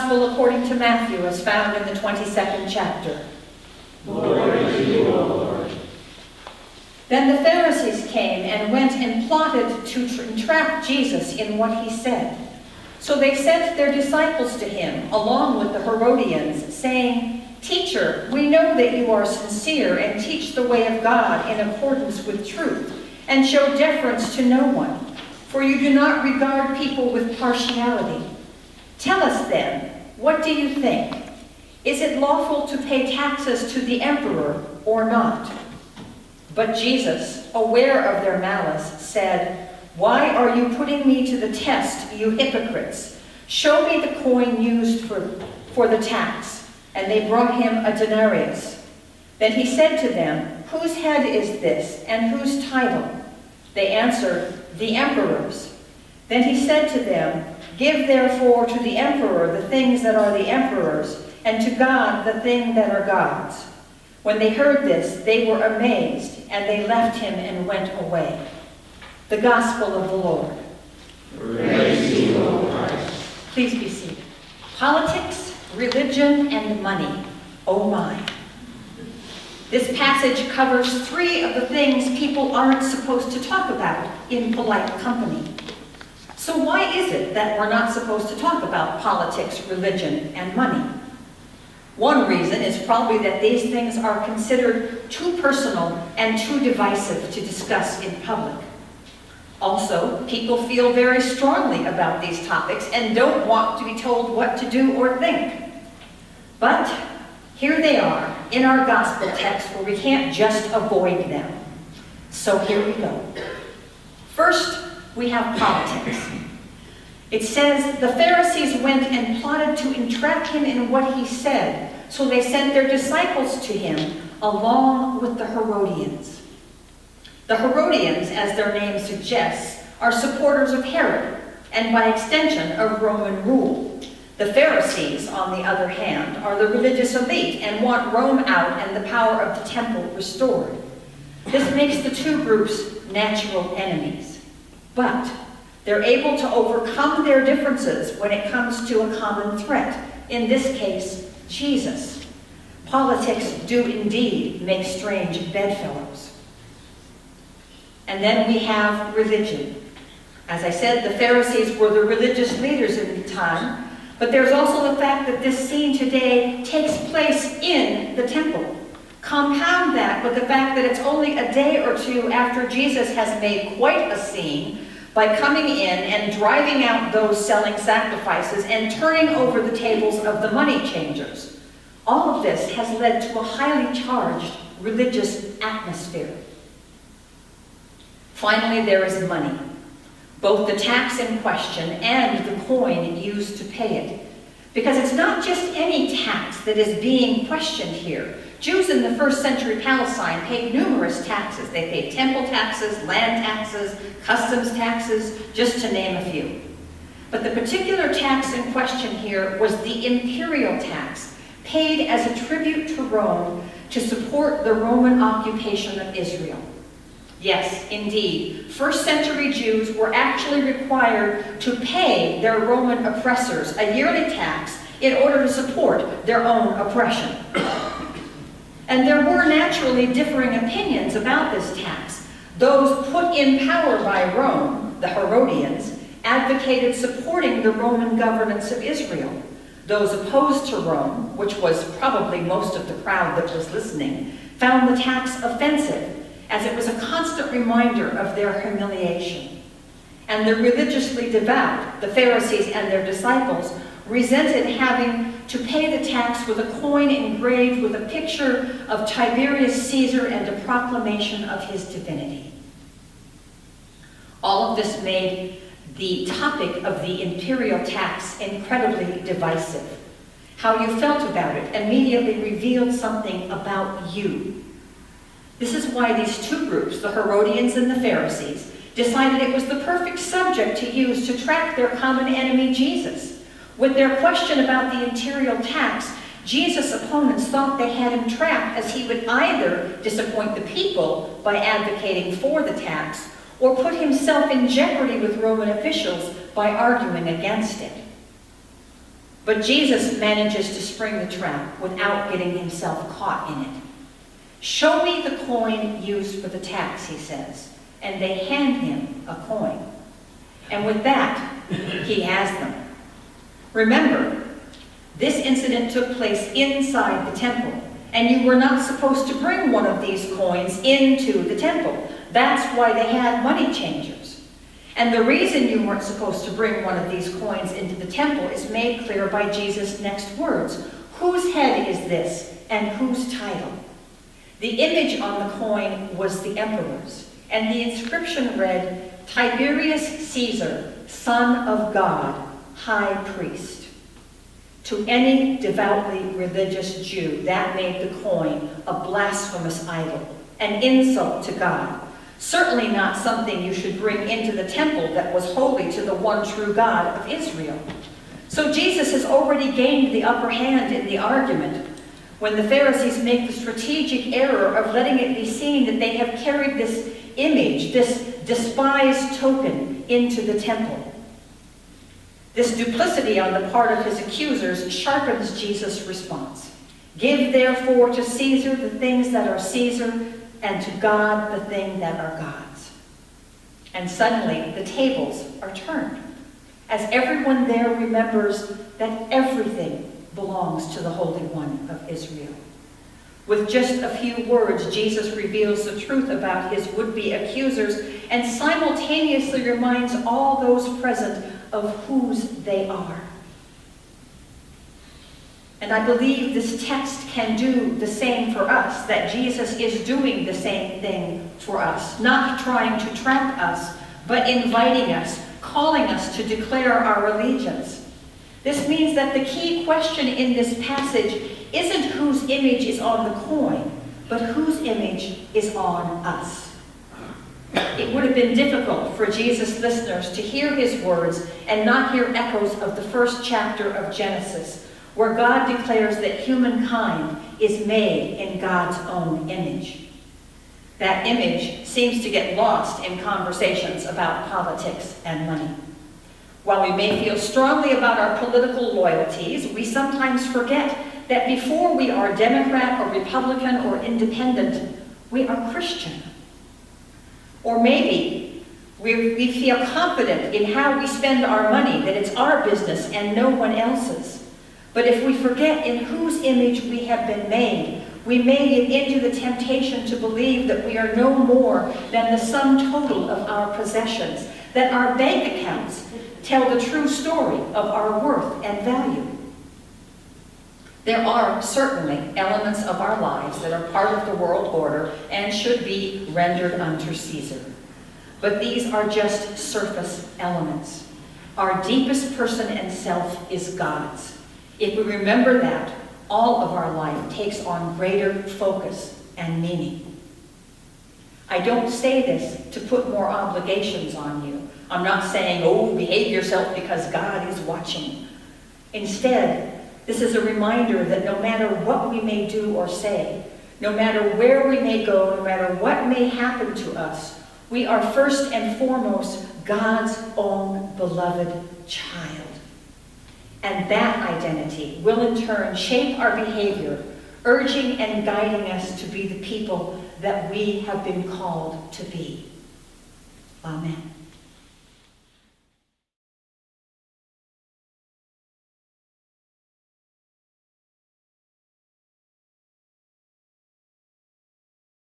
Gospel according to Matthew, as found in the 22nd chapter. Glory to you, O Lord. Then the Pharisees came and went and plotted to entrap Jesus in what he said. So they sent their disciples to him, along with the Herodians, saying, "Teacher, we know that you are sincere and teach the way of God in accordance with truth, and show deference to no one, for you do not regard people with partiality. Tell us then, what do you think? Is it lawful to pay taxes to the emperor or not?" But Jesus, aware of their malice, said, "Why are you putting me to the test, you hypocrites? Show me the coin used for the tax." And they brought him a denarius. Then he said to them, "Whose head is this, and whose title?" They answered, "The emperor's." Then he said to them, "Give therefore to the emperor the things that are the emperor's, and to God the things that are God's." When they heard this, they were amazed, and they left him and went away. The Gospel of the Lord. Praise to you, O Christ. Please be seated. Politics, religion, and money. Oh my. This passage covers three of the things people aren't supposed to talk about in polite company. So why is it that we're not supposed to talk about politics, religion, and money? One reason is probably that these things are considered too personal and too divisive to discuss in public. Also, people feel very strongly about these topics and don't want to be told what to do or think. But here they are in our gospel text where we can't just avoid them. So here we go. First, we have politics. It says, the Pharisees went and plotted to entrap him in what he said, so they sent their disciples to him, along with the Herodians. The Herodians, as their name suggests, are supporters of Herod, and by extension of Roman rule. The Pharisees, on the other hand, are the religious elite and want Rome out and the power of the temple restored. This makes the two groups natural enemies. But they're able to overcome their differences when it comes to a common threat, in this case, Jesus. Politics do indeed make strange bedfellows. And then we have religion. As I said, the Pharisees were the religious leaders in the time, but there's also the fact that this scene today takes place in the temple. Compound that with the fact that it's only a day or two after Jesus has made quite a scene by coming in and driving out those selling sacrifices and turning over the tables of the money changers. All of this has led to a highly charged religious atmosphere. Finally, there is money. Both the tax in question and the coin used to pay it. Because it's not just any tax that is being questioned here. Jews in the first century Palestine paid numerous taxes. They paid temple taxes, land taxes, customs taxes, just to name a few. But the particular tax in question here was the imperial tax, paid as a tribute to Rome to support the Roman occupation of Israel. Yes, indeed, first century Jews were actually required to pay their Roman oppressors a yearly tax in order to support their own oppression. And there were naturally differing opinions about this tax. Those put in power by Rome, the Herodians, advocated supporting the Roman governance of Israel. Those opposed to Rome, which was probably most of the crowd that was listening, found the tax offensive, as it was a constant reminder of their humiliation. And the religiously devout, the Pharisees and their disciples, resented having to pay the tax with a coin engraved with a picture of Tiberius Caesar and a proclamation of his divinity. All of this made the topic of the imperial tax incredibly divisive. How you felt about it immediately revealed something about you. This is why these two groups, the Herodians and the Pharisees, decided it was the perfect subject to use to track their common enemy, Jesus. With their question about the imperial tax, Jesus' opponents thought they had him trapped, as he would either disappoint the people by advocating for the tax, or put himself in jeopardy with Roman officials by arguing against it. But Jesus manages to spring the trap without getting himself caught in it. "Show me the coin used for the tax," he says, and they hand him a coin. And with that, he has them. Remember, this incident took place inside the temple, and you were not supposed to bring one of these coins into the temple. That's why they had money changers. And the reason you weren't supposed to bring one of these coins into the temple is made clear by Jesus' next words. Whose head is this, and whose title? The image on the coin was the emperor's, and the inscription read, "Tiberius Caesar, Son of God, High Priest." To any devoutly religious Jew, that made the coin a blasphemous idol, an insult to God. Certainly not something you should bring into the temple that was holy to the one true God of Israel. So Jesus has already gained the upper hand in the argument when the Pharisees make the strategic error of letting it be seen that they have carried this image, this despised token, into the temple. This duplicity on the part of his accusers sharpens Jesus' response. "Give therefore to Caesar the things that are Caesar, and to God the things that are God's." And suddenly the tables are turned, as everyone there remembers that everything belongs to the Holy One of Israel. With just a few words, Jesus reveals the truth about his would-be accusers and simultaneously reminds all those present of whose they are. And I believe this text can do the same for us, that Jesus is doing the same thing for us, not trying to trap us, but inviting us, calling us to declare our allegiance. This means that the key question in this passage isn't whose image is on the coin, but whose image is on us. It would have been difficult for Jesus' listeners to hear his words and not hear echoes of the first chapter of Genesis, where God declares that humankind is made in God's own image. That image seems to get lost in conversations about politics and money. While we may feel strongly about our political loyalties, we sometimes forget that before we are Democrat or Republican or independent, we are Christian. Or maybe we feel confident in how we spend our money, that it's our business and no one else's. But if we forget in whose image we have been made, we may get into the temptation to believe that we are no more than the sum total of our possessions, that our bank accounts tell the true story of our worth and value. There are certainly elements of our lives that are part of the world order and should be rendered unto Caesar. But these are just surface elements. Our deepest person and self is God's. If we remember that, all of our life takes on greater focus and meaning. I don't say this to put more obligations on you. I'm not saying, oh, behave yourself because God is watching. Instead, this is a reminder that no matter what we may do or say, no matter where we may go, no matter what may happen to us, we are first and foremost God's own beloved child. And that identity will in turn shape our behavior, urging and guiding us to be the people that we have been called to be. Amen.